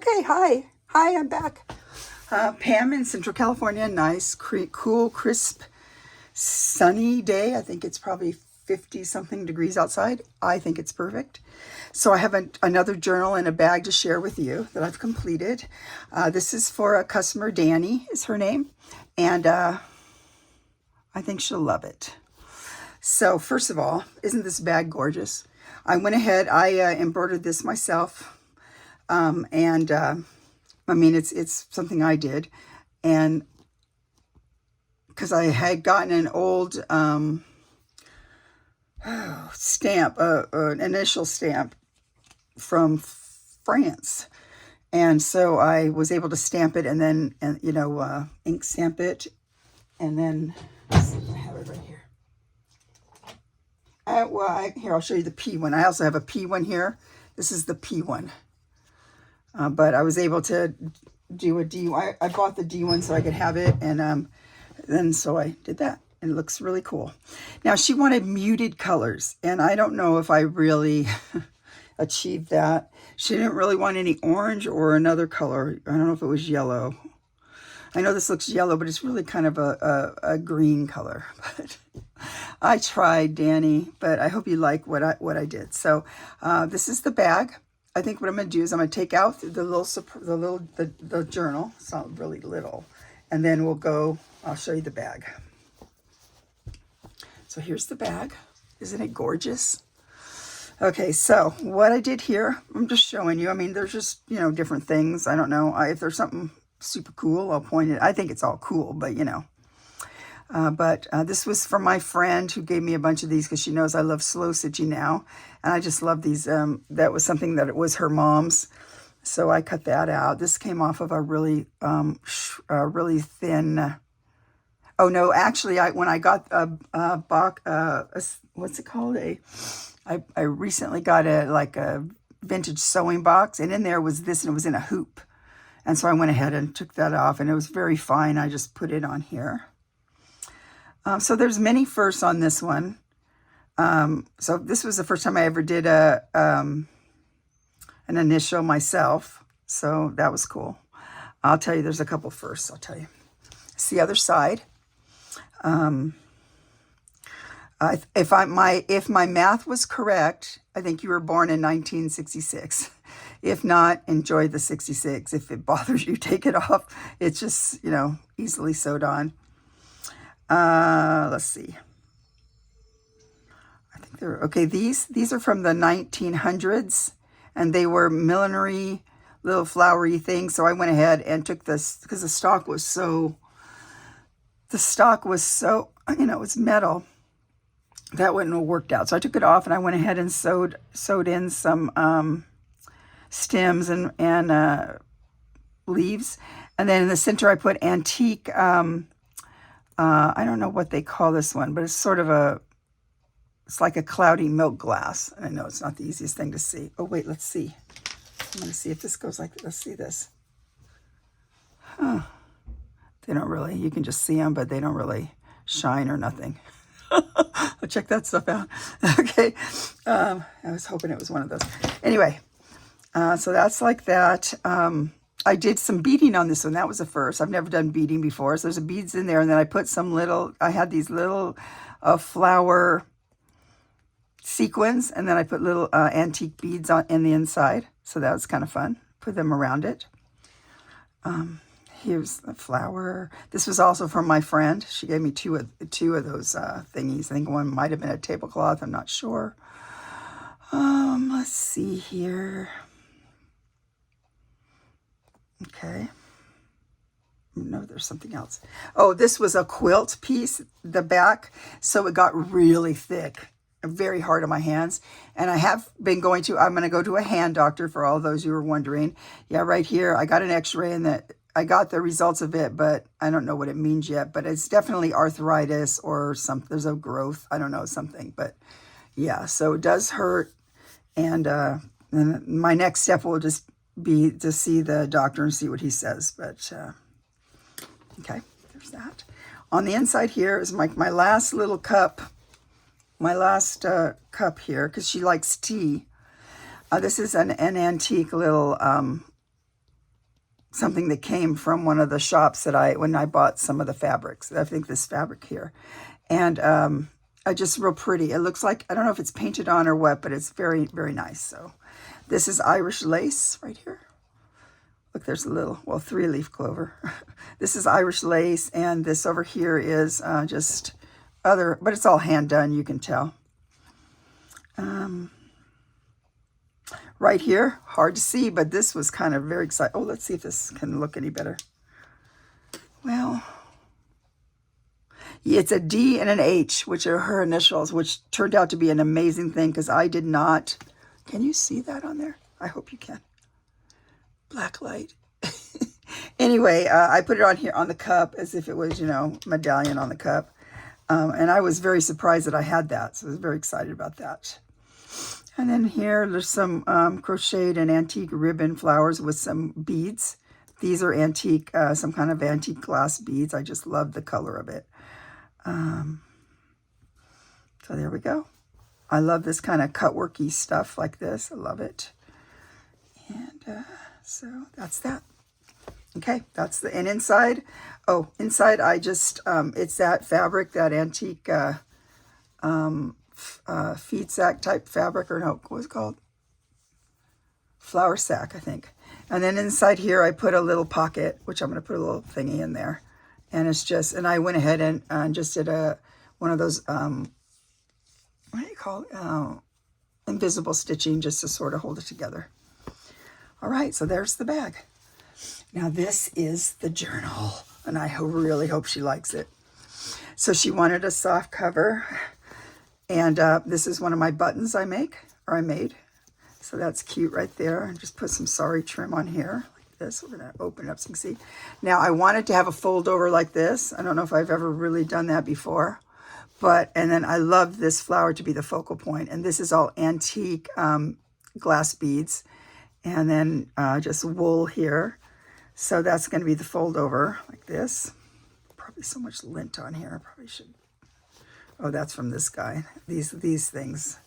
Okay, hi. Hi, I'm back. Pam in Central California. Nice, cool, crisp, sunny day. I think it's probably 50 something degrees outside. I think it's perfect. So I have another journal in a bag to share with you that I've completed. This is for a customer, Dani is her name. And I think she'll love it. So first of all, isn't this bag gorgeous? I went ahead, I embroidered this myself. I mean, it's something I did. And because I had gotten an old stamp, an initial stamp from France. And so I was able to stamp it and then, ink stamp it. And then, let's see, I have it right here. Here, I'll show you the P one. I also have a P one here. This is the P one. But I was able to do a D. I bought the D one so I could have it. And then so I did that. And it looks really cool. Now, she wanted muted colors. And I don't know if I really achieved that. She didn't really want any orange or another color. I don't know if it was yellow. I know this looks yellow, but it's really kind of a green color. But I tried, Dani, but I hope you like what I did. So this is the bag. I think what I'm going to do is I'm going to take out the journal. It's not really little. And then I'll show you the bag. So here's the bag. Isn't it gorgeous? Okay, so what I did here, I'm just showing you. I mean, there's just, different things. I don't know. If there's something super cool, I'll point it. I think it's all cool, but this was from my friend who gave me a bunch of these because she knows I love slow stitching now. And I just love these. That was something that it was her mom's. So I cut that out. This came off of a really, really thin. Oh no, actually, when I got a box, what's it called? I recently got a vintage sewing box, and in there was this, and it was in a hoop. And so I went ahead and took that off, and it was very fine. I just put it on here. So there's many firsts on this one. So this was the first time I ever did an initial myself. So that was cool. I'll tell you, there's a couple firsts, I'll tell you. It's the other side. If my math was correct, I think you were born in 1966. If not, enjoy the 66. If it bothers you, take it off. It's just, easily sewed on. Let's see. I think they're okay. These are from the 1900s, and they were millinery, little flowery things. So I went ahead and took this because the stock was so, it's metal. That wouldn't have worked out. So I took it off and I went ahead and sewed in some stems and leaves. And then in the center I put antique, I don't know what they call this one, but it's sort of it's like a cloudy milk glass. And I know it's not the easiest thing to see. Oh, wait, let's see. I'm going to see if this goes like, let's see this. Huh. They don't really, you can just see them, but they don't really shine or nothing. I'll check that stuff out. Okay. I was hoping it was one of those. Anyway, so that's like that. I did some beading on this one. That was a first. I've never done beading before. So there's a beads in there. And then I put I had these little flower sequins. And then I put little antique beads in the inside. So that was kind of fun. Put them around it. Here's the flower. This was also from my friend. She gave me two of those thingies. I think one might have been a tablecloth. I'm not sure. Let's see here. Okay. No, there's something else. Oh, this was a quilt piece, the back. So it got really thick, very hard on my hands. And I have been I'm going to go to a hand doctor for all those who were wondering. Yeah, right here, I got an x-ray and I got the results of it, but I don't know what it means yet. But it's definitely arthritis or something. There's a growth. I don't know, something. But yeah, so it does hurt. And my next step will just be to see the doctor and see what he says. But okay, there's that. On the inside here is my last little cup. My last cup here, because she likes tea. This is an antique little something that came from one of the shops that when I bought some of the fabrics. I think this fabric here. And just real pretty. It looks like, I don't know if it's painted on or what, but it's very, very nice. So this is Irish lace right here. Look, there's a little, well, 3-leaf clover. This is Irish lace, and this over here is just other, but it's all hand done, you can tell. Right here, hard to see, but this was kind of very exciting. Oh, let's see if this can look any better. Well, it's a D and an H, which are her initials, which turned out to be an amazing thing because I did not. Can you see that on there? I hope you can. Black light. Anyway, I put it on here on the cup as if it was, you know, medallion on the cup. And I was very surprised that I had that. So I was very excited about that. And then here, there's some crocheted and antique ribbon flowers with some beads. These are antique, some kind of antique glass beads. I just love the color of it. So there we go. I love this kind of cutworky stuff like this. I love it. And so that's that. Okay, that's the, and inside, oh, inside I just, it's that fabric, that antique feed sack type fabric, or no, what was it called? Flour sack, I think. And then inside here, I put a little pocket, which I'm going to put a little thingy in there. And it's just, and I went ahead and just did one of those, what do you call it? Invisible stitching, just to sort of hold it together. All right, so there's the bag. Now this is the journal, and I really hope she likes it. So she wanted a soft cover, and this is one of my buttons I made. So that's cute right there. And just put some sari trim on here like this. We're gonna open it up so you can see. Now I wanted to have a fold over like this. I don't know if I've ever really done that before, but, and then I love this flower to be the focal point. And this is all antique glass beads, and then just wool here. So that's going to be the fold over like this. Probably so much lint on here. I probably should. Oh, that's from this guy. These things.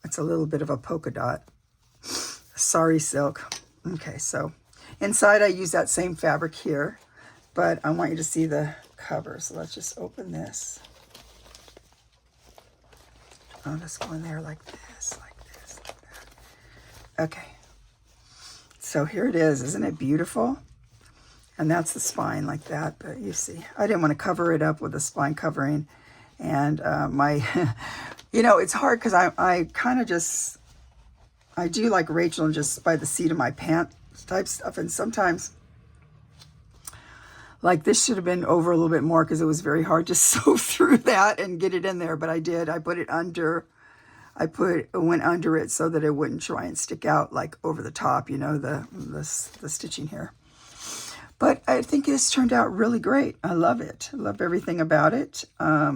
It's a little bit of a polka dot. Sari silk. Okay, so inside I use that same fabric here, but I want you to see the cover. So let's just open this. I'll just go in there like this, like this, like that. Okay. So here it is. Isn't it beautiful? And that's the spine like that. But you see, I didn't want to cover it up with a spine covering. And you know, it's hard because I kind of just, I do like Rachel and just by the seat of my pants type stuff. And sometimes, like this should have been over a little bit more because it was very hard to sew through that and get it in there. But I did. I put it under. Went under it so that it wouldn't try and stick out like over the top, you know, the stitching here. But I think this turned out really great. I love it. I love everything about it. I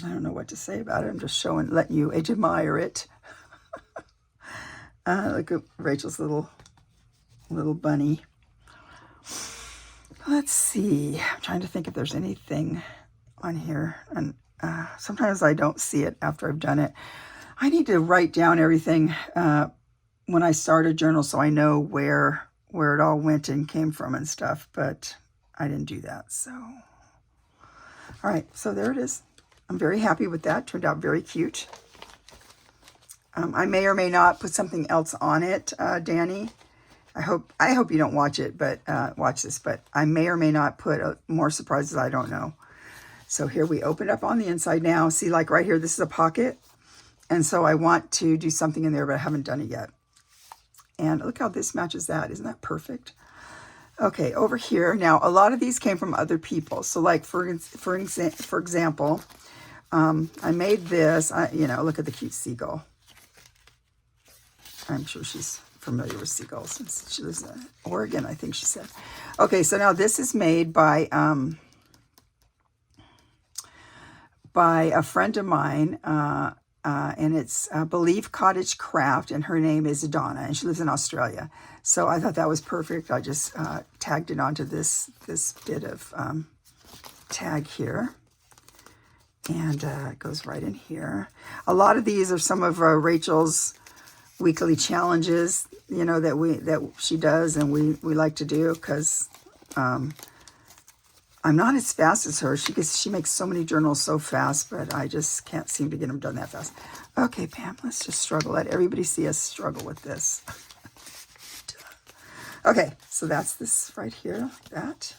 don't know what to say about it. I'm just letting you admire it. Look at Rachel's little bunny. Let's see. I'm trying to think if there's anything on here. And sometimes I don't see it after I've done it. I need to write down everything when I start a journal so I know where it all went and came from and stuff, but I didn't do that. So, all right, so there it is. I'm very happy with that. Turned out very cute. I may or may not put something else on it, Dani. I hope you don't watch it, but watch this. But I may or may not put more surprises. I don't know. So here we open it up on the inside now. See, like right here, this is a pocket. And so I want to do something in there, but I haven't done it yet. And look how this matches that. Isn't that perfect? Okay, over here. Now, a lot of these came from other people. So like, for example, I made this. You know, look at the cute seagull. I'm sure she's familiar with seagulls since she lives in Oregon, I think she said. Okay, so now this is made by a friend of mine, and it's Believe Cottage Craft, and her name is Dana, and she lives in Australia. So I thought that was perfect. I just tagged it onto this bit of tag here, and it goes right in here. A lot of these are some of Rachel's weekly challenges, you know, that she does and we like to do, because I'm not as fast as her. She makes so many journals so fast, but I just can't seem to get them done that fast. Okay, Pam, let's just struggle. Let everybody see us struggle with this. Okay, so that's this right here, like that.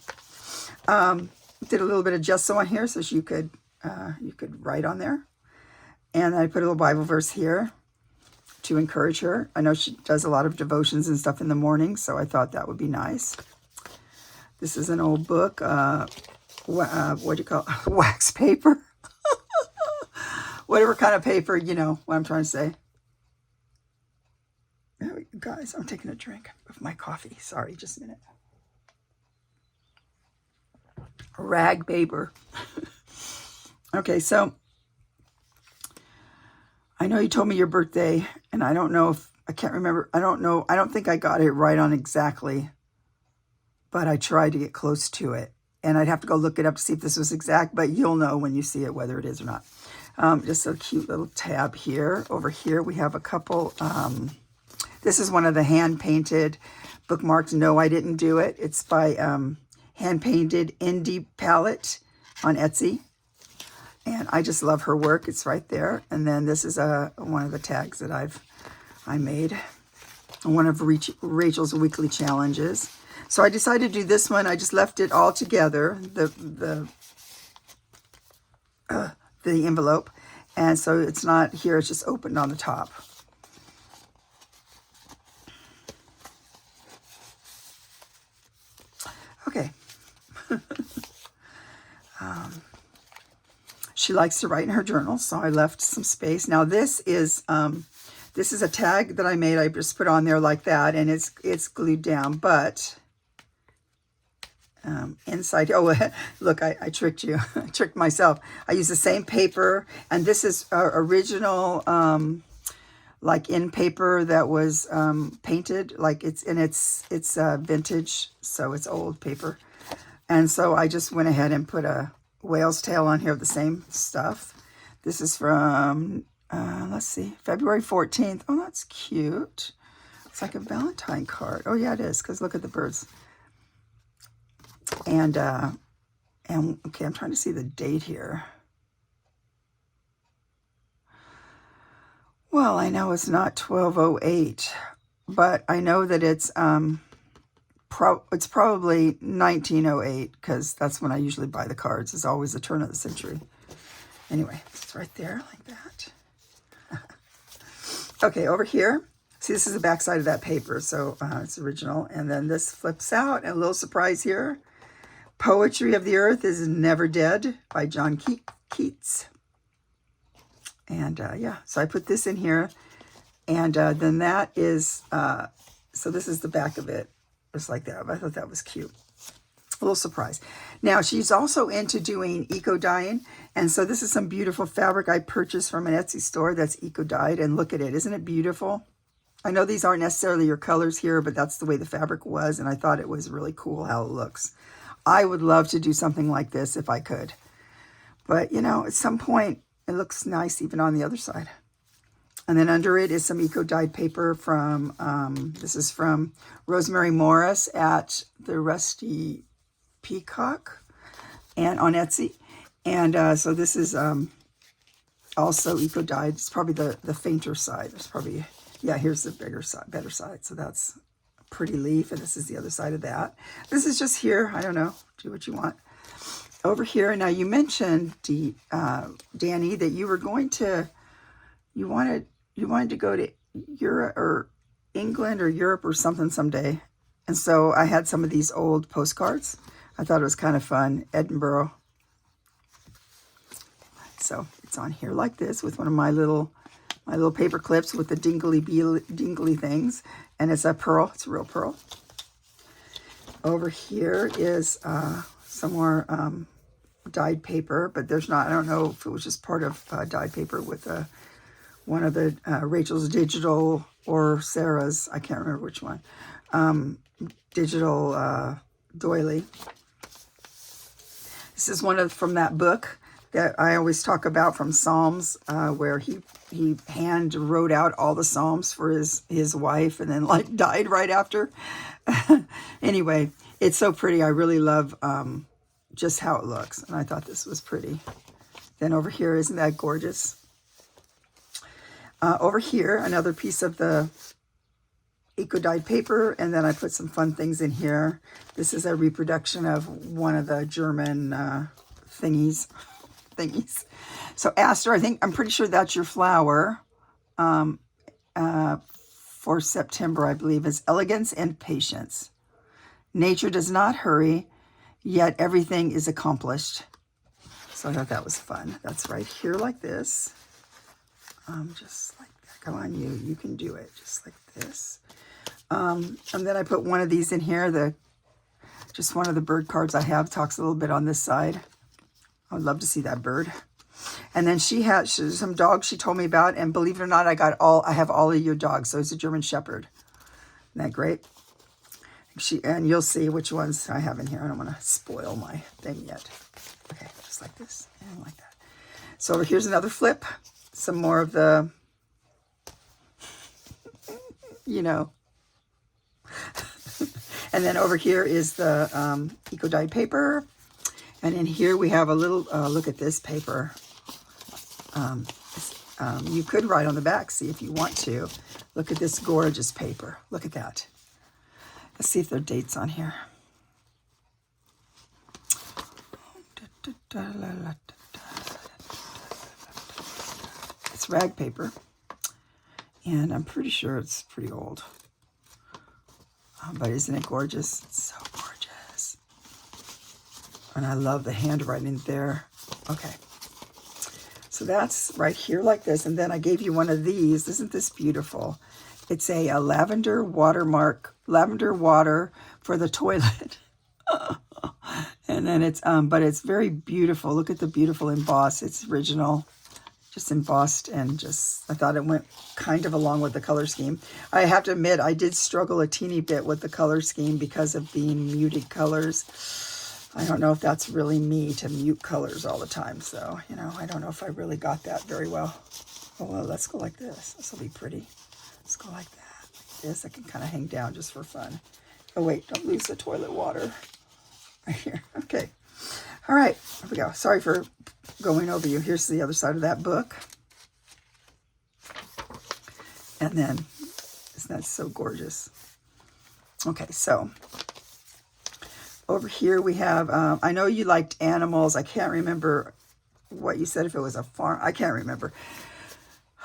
Did a little bit of gesso on here so you could write on there. And I put a little Bible verse here to encourage her. I know she does a lot of devotions and stuff in the morning, so I thought that would be nice. This is an old book, what do you call it? Wax paper. Whatever kind of paper, you know what I'm trying to say. There we go, guys, I'm taking a drink of my coffee. Sorry, just a minute. Rag paper. Okay, so I know you told me your birthday, and I don't know if, I can't remember. I don't know. I don't think I got it right on exactly, but I tried to get close to it. And I'd have to go look it up to see if this was exact, but you'll know when you see it whether it is or not. Just a cute little tab here. Over here we have a couple. This is one of the hand-painted bookmarks. No, I didn't do it. It's by hand-painted indie palette on Etsy. And I just love her work. It's right there. And then this is one of the tags that I made. One of Rachel's weekly challenges. So I decided to do this one. I just left it all together, the envelope. And so it's not here, it's just opened on the top. Okay. She likes to write in her journal, so I left some space. Now this is a tag that I made. I just put on there like that, and it's glued down, but inside, oh, look, I tricked you. I tricked myself. I used the same paper, and this is original, like in paper that was painted, like it's vintage, so it's old paper. And so I just went ahead and put a whale's tail on here of the same stuff. This is from, let's see, February 14th. Oh, that's cute. It's like a Valentine card. Oh, yeah, it is, because look at the birds. And okay, I'm trying to see the date here. Well, I know it's not 1208, but I know that it's probably 1908, because that's when I usually buy the cards. It's always the turn of the century. Anyway, it's right there like that. Okay, over here. See, this is the back side of that paper, so it's original. And then this flips out, and a little surprise here. Poetry of the Earth is Never Dead by John Keats. And yeah, so I put this in here. And then that is, so this is the back of it. Just like that. I thought that was cute. A little surprise. Now, she's also into doing eco-dyeing. And so this is some beautiful fabric I purchased from an Etsy store that's eco-dyed. And look at it. Isn't it beautiful? I know these aren't necessarily your colors here, but that's the way the fabric was. And I thought it was really cool how it looks. I would love to do something like this if I could. But, you know, at some point, it looks nice even on the other side. And then under it is some eco-dyed paper from, this is from Rosemary Morris at the Rusty Peacock and on Etsy. And so this is also eco-dyed. It's probably the fainter side. There's probably, yeah, here's the bigger side, better side. So that's a pretty leaf, and this is the other side of that. This is just here. I don't know. Do what you want. Over here, now you mentioned, Dani, that you were going to, you wanted to go to Europe or England or Europe or something someday. And so I had some of these old postcards. I thought it was kind of fun. Edinburgh. So it's on here like this with one of my little paper clips with the dingly things. And it's a pearl. It's a real pearl. Over here is some more dyed paper, but there's not, I don't know if it was just part of dyed paper with one of the Rachel's digital or Sarah's, I can't remember which one, digital doily. This is one from that book that I always talk about from Psalms, where he he hand wrote out all the Psalms for his wife, and then like died right after. Anyway, it's so pretty. I really love just how it looks, and I thought this was pretty. Then over here, isn't that gorgeous? Over here, another piece of the eco-dyed paper, and then I put some fun things in here. This is a reproduction of one of the German thingies. So Aster, I'm pretty sure that's your flower for September, I believe, is elegance and patience. Nature does not hurry, yet everything is accomplished. So I thought that was fun. That's right here like this. Just like that. Come on, you can do it. Just like this. And then I put one of these in here. Just one of the bird cards I have talks a little bit on this side. I would love to see that bird. And then she has some dogs she told me about, and believe it or not, I have all of your dogs. So it's a German Shepherd. Isn't that great? And you'll see which ones I have in here. I don't want to spoil my thing yet. Okay, just like this and like that. So here's another flip. Some more of the, you know. And then over here is the eco-dyed paper. And in here we have a little, look at this paper. You could write on the back, see if you want to. Look at this gorgeous paper. Look at that. Let's see if there are dates on here. It's rag paper. And I'm pretty sure it's pretty old. But isn't it gorgeous? It's so gorgeous. And I love the handwriting there. Okay. So that's right here like this. And then I gave you one of these. Isn't this beautiful? It's a lavender watermark, lavender water for the toilet. And then it's, but it's very beautiful. Look at the beautiful emboss. It's original, just embossed, and just, I thought it went kind of along with the color scheme. I have to admit, I did struggle a teeny bit with the color scheme because of being muted colors. I don't know if that's really me to mute colors all the time. So, you know, I don't know if I really got that very well. Oh, well, let's go like this. This will be pretty. Let's go like that. Like this, I can kind of hang down just for fun. Oh, wait, don't lose the toilet water. Right here. Okay. All right. Here we go. Sorry for going over you. Here's the other side of that book. And then, isn't that so gorgeous? Okay, so over here we have, I know you liked animals. I can't remember what you said, if it was a farm. I can't remember.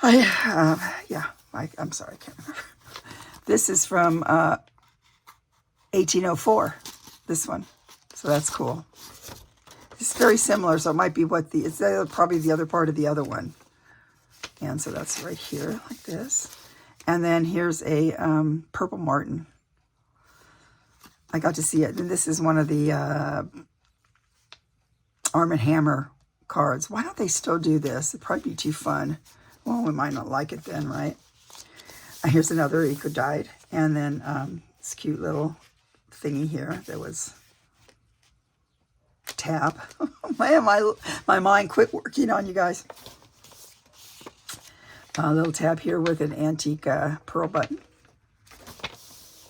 I'm sorry, I can't remember. This is from 1804, this one. So that's cool. It's very similar, so it might be it's probably the other part of the other one. And so that's right here, like this. And then here's a purple martin. I got to see it, and this is one of the Arm & Hammer cards. Why don't they still do this? It'd probably be too fun. Well, we might not like it then, right? Here's another eco-dyed, and then this cute little thingy here that was tab. Man, my mind quit working on you guys. A little tab here with an antique pearl button.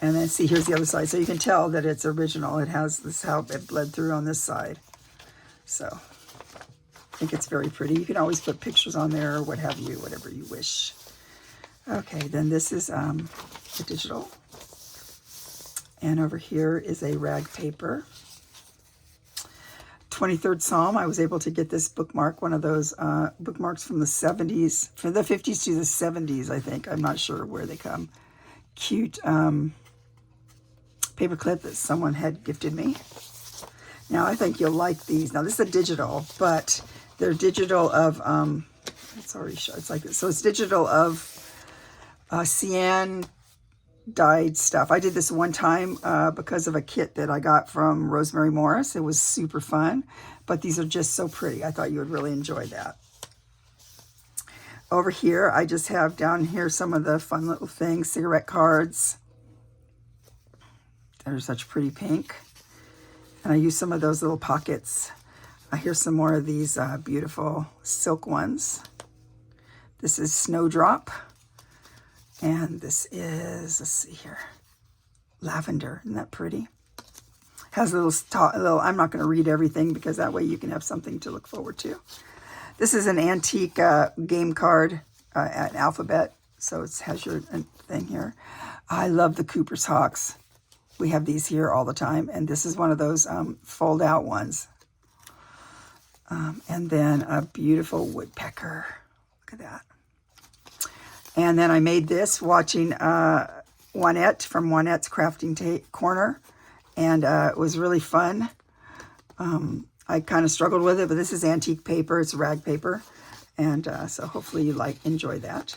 And then see, here's the other side. So you can tell that it's original. It has this, how it bled through on this side. So I think it's very pretty. You can always put pictures on there or what have you, whatever you wish. Okay, then this is the digital. And over here is a rag paper. 23rd Psalm. I was able to get this bookmark, one of those bookmarks from the 70s, from the 50s to the 70s, I think. I'm not sure where they come. Cute paper clip that someone had gifted me. Now, I think you'll like these. Now, this is a digital, but they're digital of, it's already shown. It's like this. So it's digital of cyan dyed stuff. I did this one time because of a kit that I got from Rosemary Morris. It was super fun, but these are just so pretty. I thought you would really enjoy that. Over here, I just have down here some of the fun little things, cigarette cards. They're such pretty pink. And I use some of those little pockets. Here's some more of these beautiful silk ones. This is Snowdrop. And this is, let's see here, lavender. Isn't that pretty? Has a little, I'm not going to read everything because that way you can have something to look forward to. This is an antique game card, an alphabet. So it has your thing here. I love the Cooper's Hawks. We have these here all the time. And this is one of those fold out ones. And then a beautiful woodpecker. Look at that. And then I made this watching Juanette from Juanette's Crafting Corner. And it was really fun. I kind of struggled with it, but this is antique paper. It's rag paper. And so hopefully you enjoy that.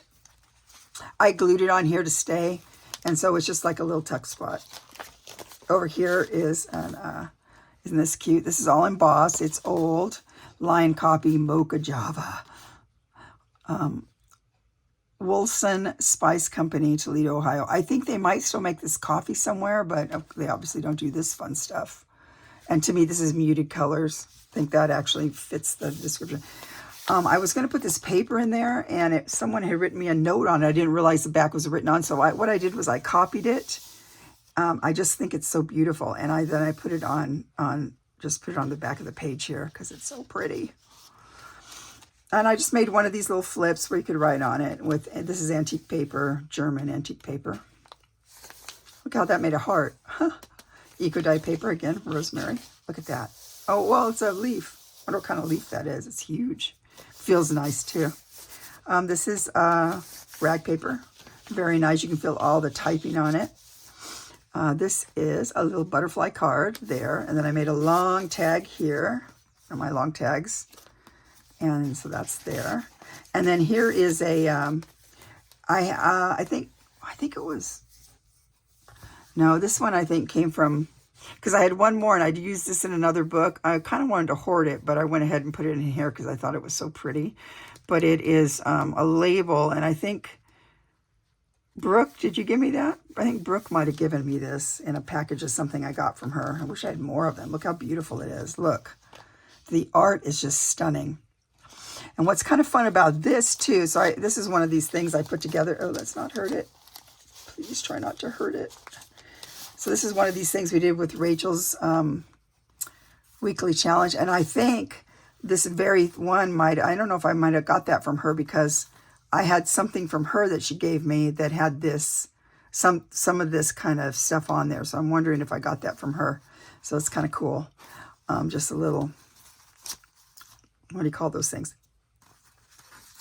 I glued it on here to stay. And so it's just like a little tuck spot. Over here is, isn't this cute? This is all embossed. It's old. Lion copy, Mocha Java. Wilson Spice Company, Toledo, Ohio. I think they might still make this coffee somewhere, but they obviously don't do this fun stuff. And to me, this is muted colors. I think that actually fits the description. I was going to put this paper in there, and someone had written me a note on it. I didn't realize the back was written on, so what I did was I copied it. I just think it's so beautiful, and then I put it on the back of the page here because it's so pretty. And I just made one of these little flips where you could write on it. This is antique paper, German antique paper. Look how that made a heart. Huh. Eco dye paper again, rosemary. Look at that. Oh, well, it's a leaf. I wonder what kind of leaf that is. It's huge. Feels nice too. This is rag paper. Very nice. You can feel all the typing on it. This is a little butterfly card there. And then I made a long tag here. Are my long tags. And so that's there. And then here is a, I think it was, no, this one I think came from, because I had one more and I'd used this in another book. I kind of wanted to hoard it, but I went ahead and put it in here because I thought it was so pretty. But it is a label, and I think, Brooke, did you give me that? I think Brooke might have given me this in a package of something I got from her. I wish I had more of them. Look how beautiful it is. Look, the art is just stunning. And what's kind of fun about this too, so this is one of these things I put together. Oh, let's not hurt it. Please try not to hurt it. So this is one of these things we did with Rachel's weekly challenge. And I think this very one I don't know if I might have got that from her because I had something from her that she gave me that had this, some of this kind of stuff on there. So I'm wondering if I got that from her. So it's kind of cool. Just a little, what do you call those things?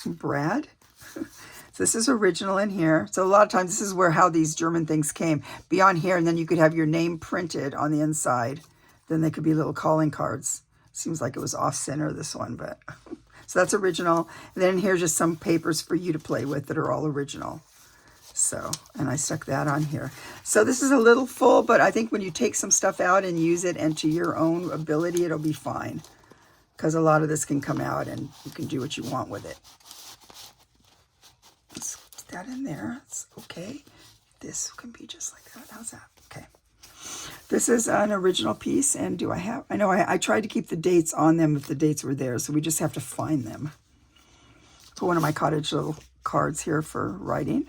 Brad. So this is original in here. So a lot of times this is how these German things came. Be on here, and then you could have your name printed on the inside. Then they could be little calling cards. Seems like it was off center, this one, but so that's original. And then here's just some papers for you to play with that are all original. So, and I stuck that on here. So this is a little full, but I think when you take some stuff out and use it and to your own ability, it'll be fine. Because a lot of this can come out and you can do what you want with it. Let's put that in there. It's okay. This can be just like that. How's that? Okay. This is an original piece. And I know I tried to keep the dates on them if the dates were there. So we just have to find them. So one of my cottage little cards here for writing.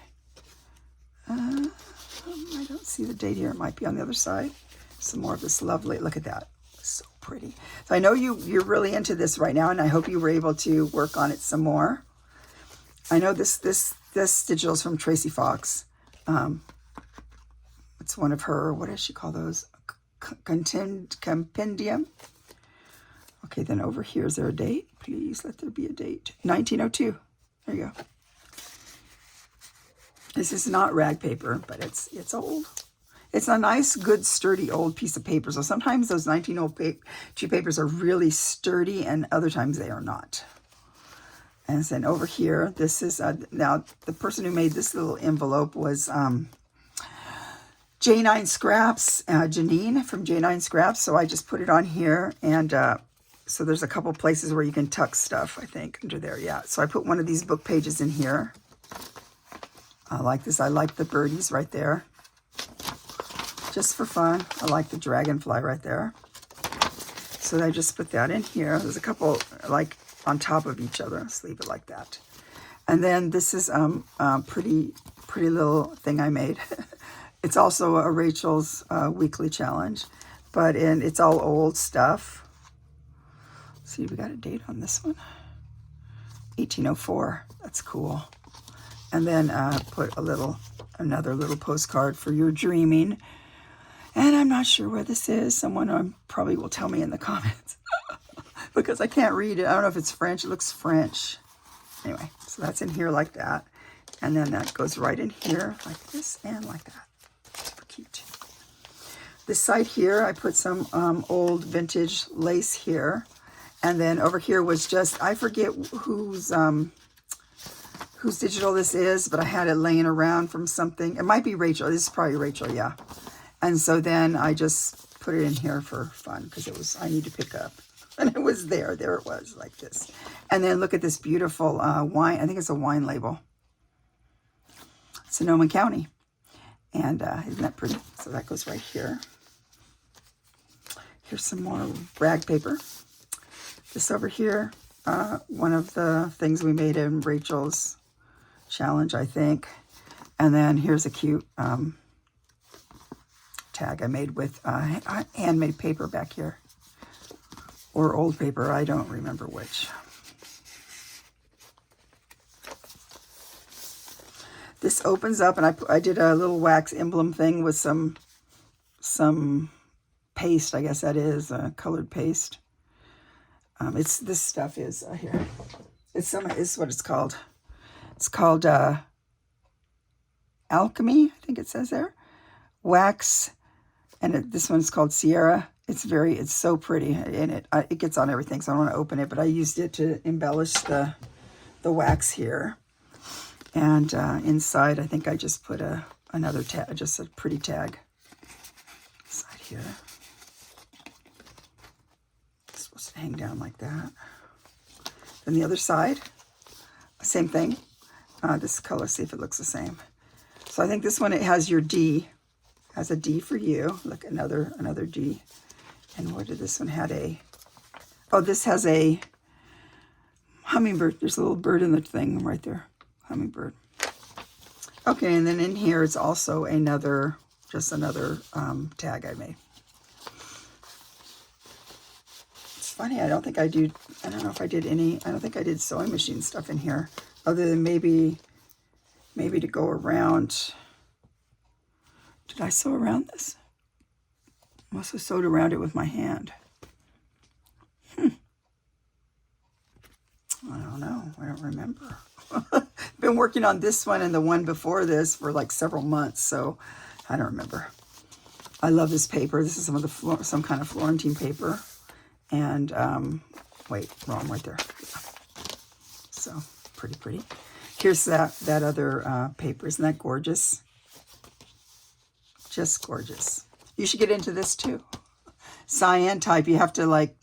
I don't see the date here. It might be on the other side. Some more of this lovely. Look at that. So pretty. So I know you're really into this right now, and I hope you were able to work on it some more. I know this digital is from Tracy Fox. It's one of her, what does she call those? Compendium. Okay, then over here, is there a date? Please let there be a date. 1902. There you go. This is not rag paper, but it's old. It's a nice, good, sturdy old piece of paper. So sometimes those 1902 papers are really sturdy, and other times they are not. And then over here, this is, now the person who made this little envelope was J9 Scraps, Janine from J9 Scraps. So I just put it on here, and so there's a couple places where you can tuck stuff, I think, under there. Yeah, so I put one of these book pages in here. I like this. I like the birdies right there. Just for fun. I like the dragonfly right there. So I just put that in here. There's a couple like on top of each other. Let's leave it like that. And then this is pretty little thing I made. It's also a Rachel's weekly challenge, but it's all old stuff. Let's see, we got a date on this one. 1804. That's cool. And then put another little postcard for your dreaming. And I'm not sure where this is. Someone probably will tell me in the comments because I can't read it. I don't know if it's French. It looks French. Anyway, so that's in here like that. And then that goes right in here like this and like that. Super cute. This side here, I put some old vintage lace here. And then over here was just, I forget whose digital this is, but I had it laying around from something. It might be Rachel. This is probably Rachel, yeah. And so then I just put it in here for fun because I need to pick up. And it was there. There it was, like this. And then look at this beautiful wine. I think it's a wine label. Sonoma County. And isn't that pretty? So that goes right here. Here's some more rag paper. This over here, one of the things we made in Rachel's challenge, I think. And then here's a cute tag I made with handmade paper back here. Or old paper, I don't remember which. This opens up, and I did a little wax emblem thing with some paste, I guess that is, colored paste. This stuff is here. It's what it's called. It's called Alchemy, I think it says there. Wax, and this one's called Sierra. It's so pretty, and it gets on everything, so I don't want to open it, but I used it to embellish the wax here. And inside, I think I just put another tag, just a pretty tag inside here. It's supposed to hang down like that. Then the other side, same thing. This color, see if it looks the same. So I think this one, it has your D. Has a D for you. Look, another D. And what did this one had this has a hummingbird. There's a little bird in the thing right there. Hummingbird. Okay, and then in here it's also another tag I made. It's funny, I don't think I do, I don't know if I did any, I don't think I did sewing machine stuff in here, other than maybe to go around. Did I sew around this? Must have sewed around it with my hand. I don't know. I don't remember. Been working on this one and the one before this for like several months, so I don't remember. I love this paper. This is some kind of Florentine paper. And wait, wrong right there. So pretty. Here's that other paper. Isn't that gorgeous? Just gorgeous. You should get into this too. Cyan type, you have to like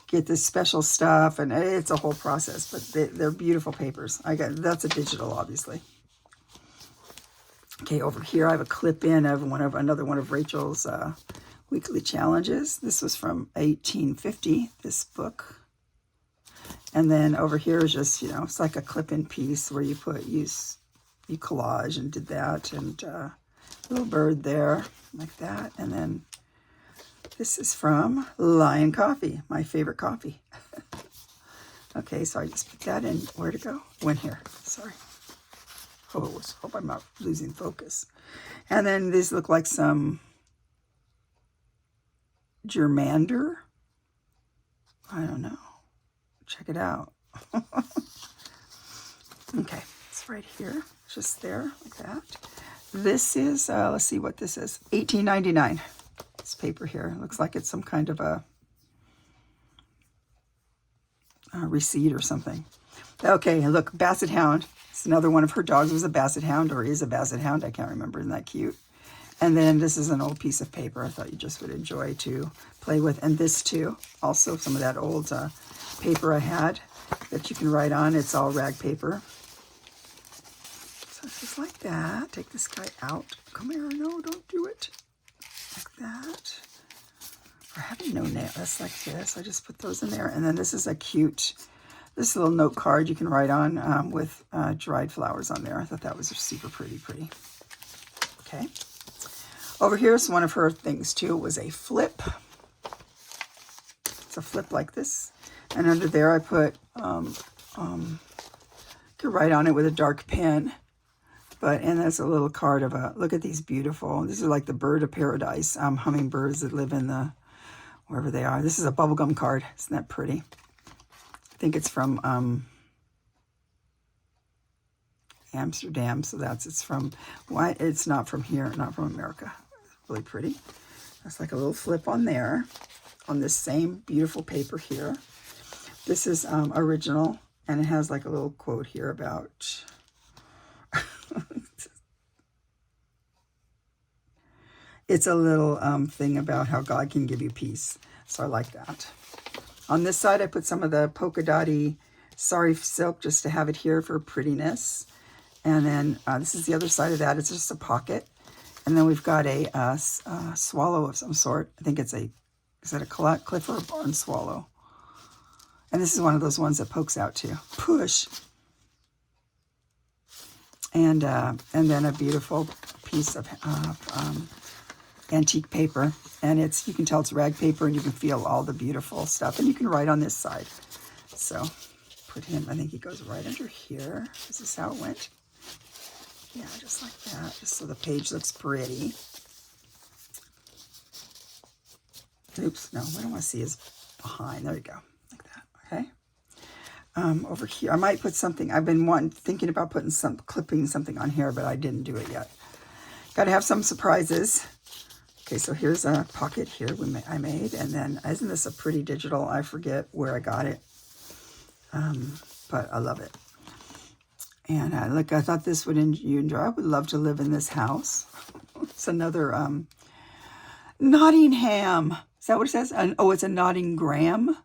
get this special stuff, and it's a whole process, but they're beautiful papers. That's a digital, obviously. Okay, over here I have a clip-in of another one of Rachel's weekly challenges. This was from 1850, this book. And then over here is just, it's like a clip-in piece where you collage and did that, and little bird there, like that. And then this is from Lion Coffee, my favorite coffee. Okay, so I just put that in. Where to go? Went here. Sorry. Hope I'm not losing focus. And then these look like some germander. I don't know. Check it out. Okay, it's right here. Just there, like that. This is, let's see what this is. $18.99. This paper here. Looks like it's some kind of a receipt or something. Okay, look, Basset Hound. It's another one of her dogs was a Basset Hound, or is a Basset Hound. I can't remember. Isn't that cute? And then this is an old piece of paper I thought you just would enjoy to play with. And this too. Also some of that old paper I had that you can write on. It's all rag paper. So it's just like that. Take this guy out. Come here. No, don't do it. Like that. Or having no nail. That's like this. I just put those in there. And then this is This little note card you can write on with dried flowers on there. I thought that was super pretty. Okay. Over here is one of her things too. It was a flip. It's a flip like this. And under there I put, you could write on it with a dark pen. And that's a little card of look at these beautiful, these are like the bird of paradise, hummingbirds that live in wherever they are. This is a bubblegum card. Isn't that pretty? I think it's from Amsterdam, so it's not from here, not from America. Really pretty. That's like a little flip on there, on this same beautiful paper here. This is original, and it has like a little quote here about it's a little thing about how God can give you peace. So I like that. On this side, I put some of the polka dotty sari silk just to have it here for prettiness. And then this is the other side of that. It's just a pocket. And then we've got a swallow of some sort. I think it's is that a cliff or a barn swallow? And this is one of those ones that pokes out too. Push. And then a beautiful piece of antique paper, and you can tell it's rag paper, and you can feel all the beautiful stuff, and you can write on this side. So put him, I think he goes right under here. Is this how it went? Yeah, just like that, just so the page looks pretty. Oops, no, what I don't want to see is behind. There you go, like that. Okay. Over here, I might put something. I've been thinking about clipping something on here, but I didn't do it yet. Got to have some surprises. Okay, so here's a pocket here I made, and then isn't this a pretty digital? I forget where I got it, but I love it. And I thought this would you enjoy. I would love to live in this house. It's another Nottingham. Is that what it says? Oh, it's a Nottingham.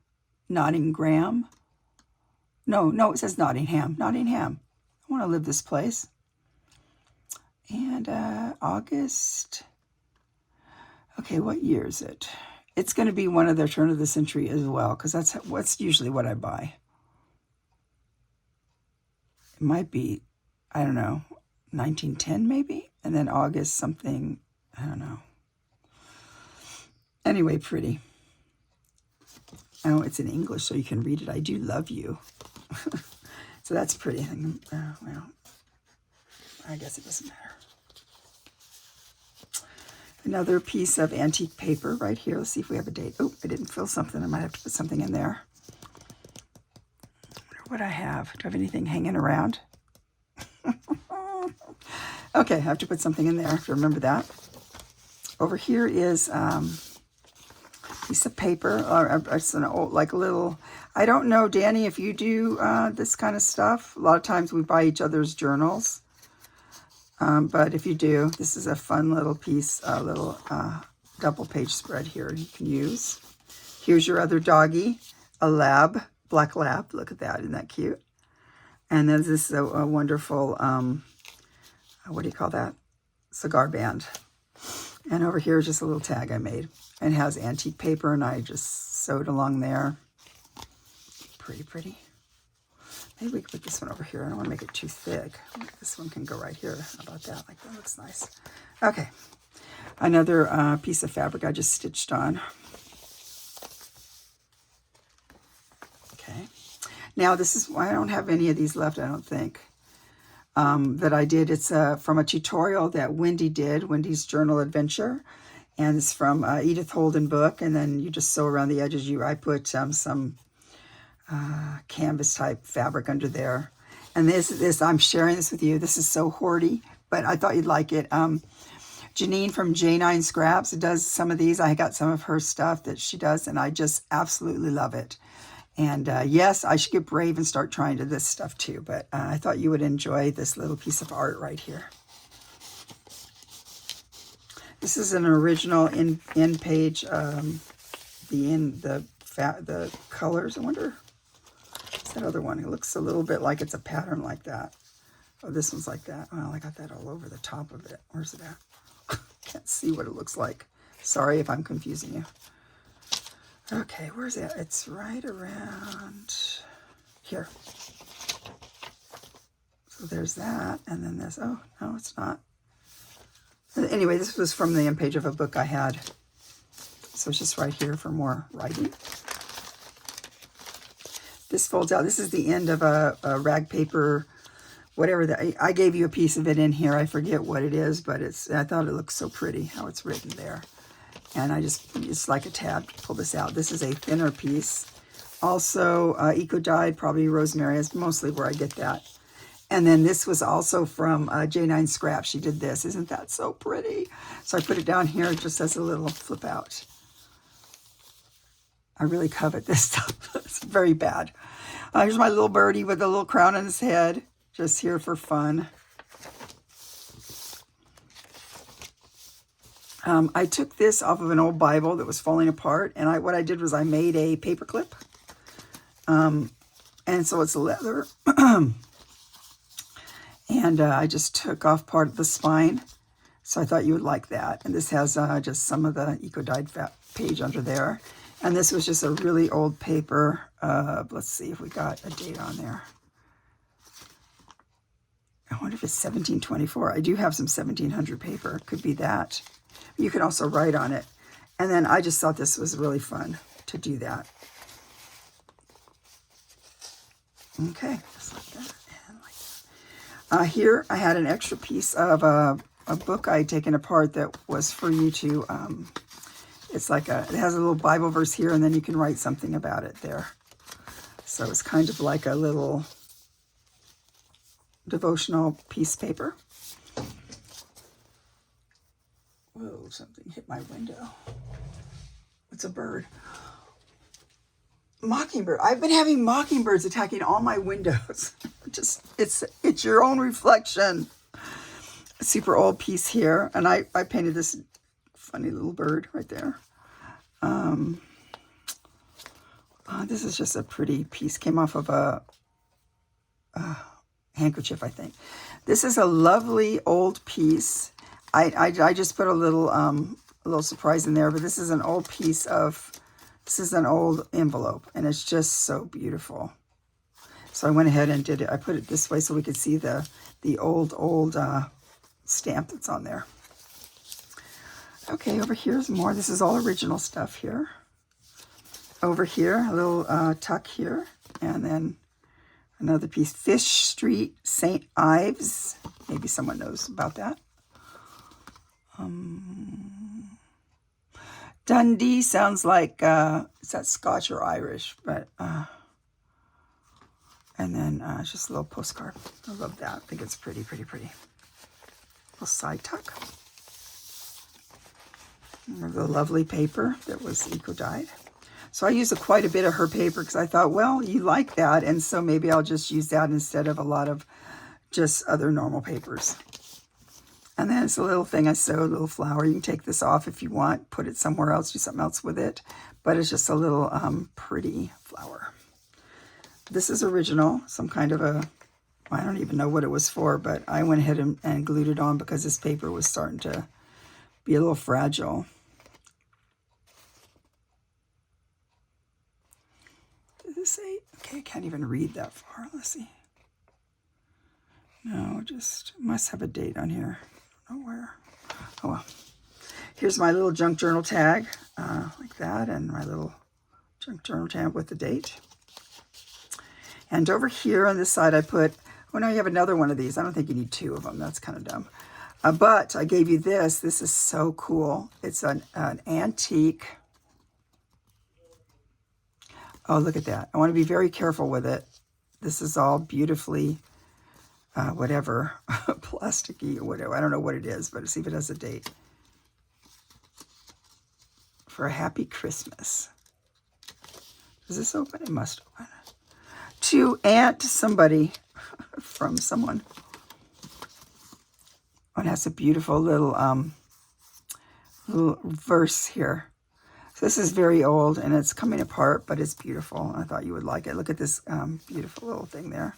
Nottingham. No, it says Nottingham. Nottingham. I want to live this place. And August. Okay, what year is it? It's going to be one of their turn of the century as well, because that's usually what I buy. It might be, I don't know, 1910 maybe? And then August something, I don't know. Anyway, pretty. Oh, it's in English, so you can read it. I do love you. So that's pretty. Well, I guess it doesn't matter. Another piece of antique paper right here. Let's see if we have a date. Oh, I didn't fill something. I might have to put something in there. I wonder what I have. Do I have anything hanging around? Okay, I have to put something in there. I have to remember that. Over here is a piece of paper. It's an old, like a little, I don't know, Dani, if you do this kind of stuff. A lot of times we buy each other's journals. But if you do, this is a fun little piece, a little double page spread here you can use. Here's your other doggy, a lab, black lab. Look at that, isn't that cute? And then this is a wonderful, what do you call that? Cigar band. And over here is just a little tag I made. And it has antique paper, and I just sewed along there. Pretty, pretty. Maybe we could put this one over here. I don't want to make it too thick. This one can go right here. How about that? Like, that looks nice. Okay. Another piece of fabric I just stitched on. Okay. Now, this is why I don't have any of these left, I don't think, that I did. It's from a tutorial that Wendy did, Wendy's Journal Adventure. And it's from Edith Holden book. And then you just sew around the edges. I put some canvas type fabric under there. And this I'm sharing this with you. This is so hoardy, but I thought you'd like it. Janine from J9 Scraps does some of these. I got some of her stuff that she does, and I just absolutely love it. And yes, I should get brave and start trying to this stuff too, but I thought you would enjoy this little piece of art right here. This is an original in page, the colors. I wonder, what's that other one? It looks a little bit like it's a pattern like that. Oh, this one's like that. Well, I got that all over the top of it. Where's it at? Can't see what it looks like. Sorry if I'm confusing you. Okay, where's it? It's right around Here. So there's that. And then there's, oh, no, it's not. Anyway, this was from the end page of a book I had. So it's just right here for more writing. This folds out. This is the end of a rag paper, whatever that. I gave you a piece of it in here. I forget what it is, but I thought it looked so pretty how it's written there. And it's like a tab to pull this out. This is a thinner piece. Also, eco-dyed, probably rosemary is mostly where I get that. And then this was also from J9 Scrap. She did this. Isn't that so pretty? So I put it down here just as a little flip out. I really covet this stuff. It's very bad. Here's my little birdie with a little crown on his head. Just here for fun. I took this off of an old Bible that was falling apart. And what I did was I made a paper clip. And so it's leather. And I just took off part of the spine. So I thought you would like that. And this has just some of the eco-dyed page under there. And this was just a really old paper. Let's see if we got a date on there. I wonder if it's 1724. I do have some 1700 paper. Could be that. You can also write on it. And then I just thought this was really fun to do that. Okay, just like that. And like that. Here I had an extra piece of a book I had taken apart that was for you to... It's like it has a little Bible verse here, and then you can write something about it there. So it's kind of like a little devotional piece of paper. Whoa, something hit my window. It's a bird. Mockingbird. I've been having mockingbirds attacking all my windows. It's your own reflection. A super old piece here, and I painted this funny little bird right there. This is just a pretty piece. Came off of a handkerchief, I think. This is a lovely old piece. I just put a little surprise in there, but this is an old piece of, this is an old envelope, and it's just so beautiful. So I went ahead and did it. I put it this way so we could see the old stamp that's on there. Okay, over here's more. This is all original stuff here. Over here, a little tuck here, and then another piece. Fish Street, St. Ives. Maybe someone knows about that. Dundee sounds like, is that Scotch or Irish? But, and then it's just a little postcard. I love that. I think it's pretty, pretty, pretty. Little side tuck. The lovely paper that was eco-dyed. So I used quite a bit of her paper because I thought, well, you like that, and so maybe I'll just use that instead of a lot of just other normal papers. And then it's a little thing I sewed, a little flower. You can take this off if you want, put it somewhere else, do something else with it. But it's just a little pretty flower. This is original, some kind of a, I don't even know what it was for, but I went ahead and glued it on because this paper was starting to be a little fragile. Does it say? Okay, I can't even read that far. Let's see. No, just must have a date on here. I don't know where. Oh well. Here's my little junk journal tag, like that, and my little junk journal tag with the date. And over here on this side, I put. Oh, now you have another one of these. I don't think you need two of them. That's kind of dumb. But I gave you this. This is so cool. It's an antique. Oh, look at that. I want to be very careful with it. This is all beautifully, whatever, plasticky or whatever. I don't know what it is, but let's see if it has a date. For a happy Christmas. Does this open? It must open. To Aunt somebody from someone. Oh, it has a beautiful little verse here. So this is very old, and it's coming apart, but it's beautiful. I thought you would like it. Look at this beautiful little thing there.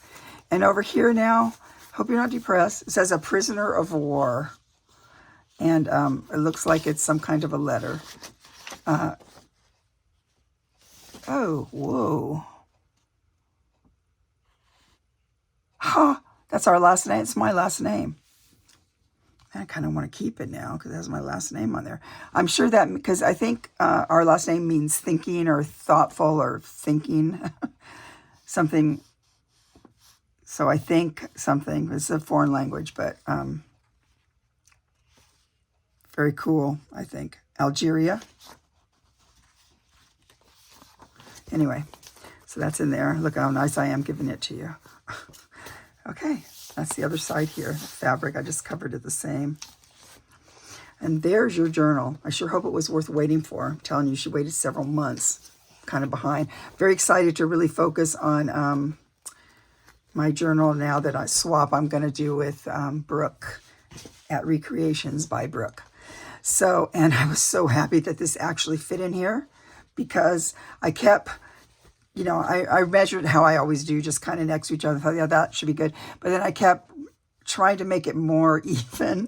And over here now, hope you're not depressed. It says a prisoner of war. And it looks like it's some kind of a letter. Oh, whoa. Huh, that's our last name. It's my last name. I kind of want to keep it now because it has my last name on there. I'm sure that because I think our last name means thinking or thoughtful or thinking something. So I think something. It's a foreign language, but very cool, I think. Algeria. Anyway, so that's in there. Look how nice I am giving it to you. Okay, that's the other side here. The fabric, I just covered it the same. And there's your journal. I sure hope it was worth waiting for. I'm telling you, she waited several months, kind of behind. Very excited to really focus on my journal now that I swap I'm going to do with Brooke at Recreations by Brooke. So, and I was so happy that this actually fit in here because I kept, you know, I measured how I always do, just kind of next to each other. I thought, yeah, that should be good. But then I kept trying to make it more even.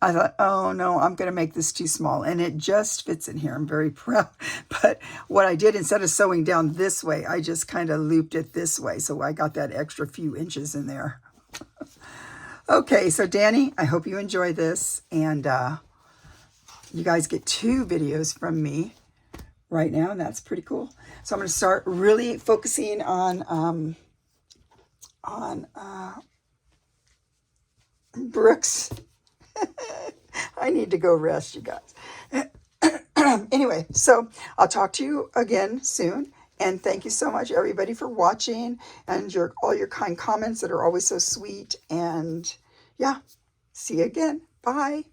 I thought, oh no, I'm going to make this too small. And it just fits in here. I'm very proud. But what I did, instead of sewing down this way, I just kind of looped it this way. So I got that extra few inches in there. Okay, so Dani, I hope you enjoy this. And you guys get 2 videos from me right now, and that's pretty cool. So I'm going to start really focusing on Brooks. I need to go rest, you guys. Anyway, so I'll talk to you again soon. And thank you so much, everybody, for watching and all your kind comments that are always so sweet. And yeah, see you again. Bye.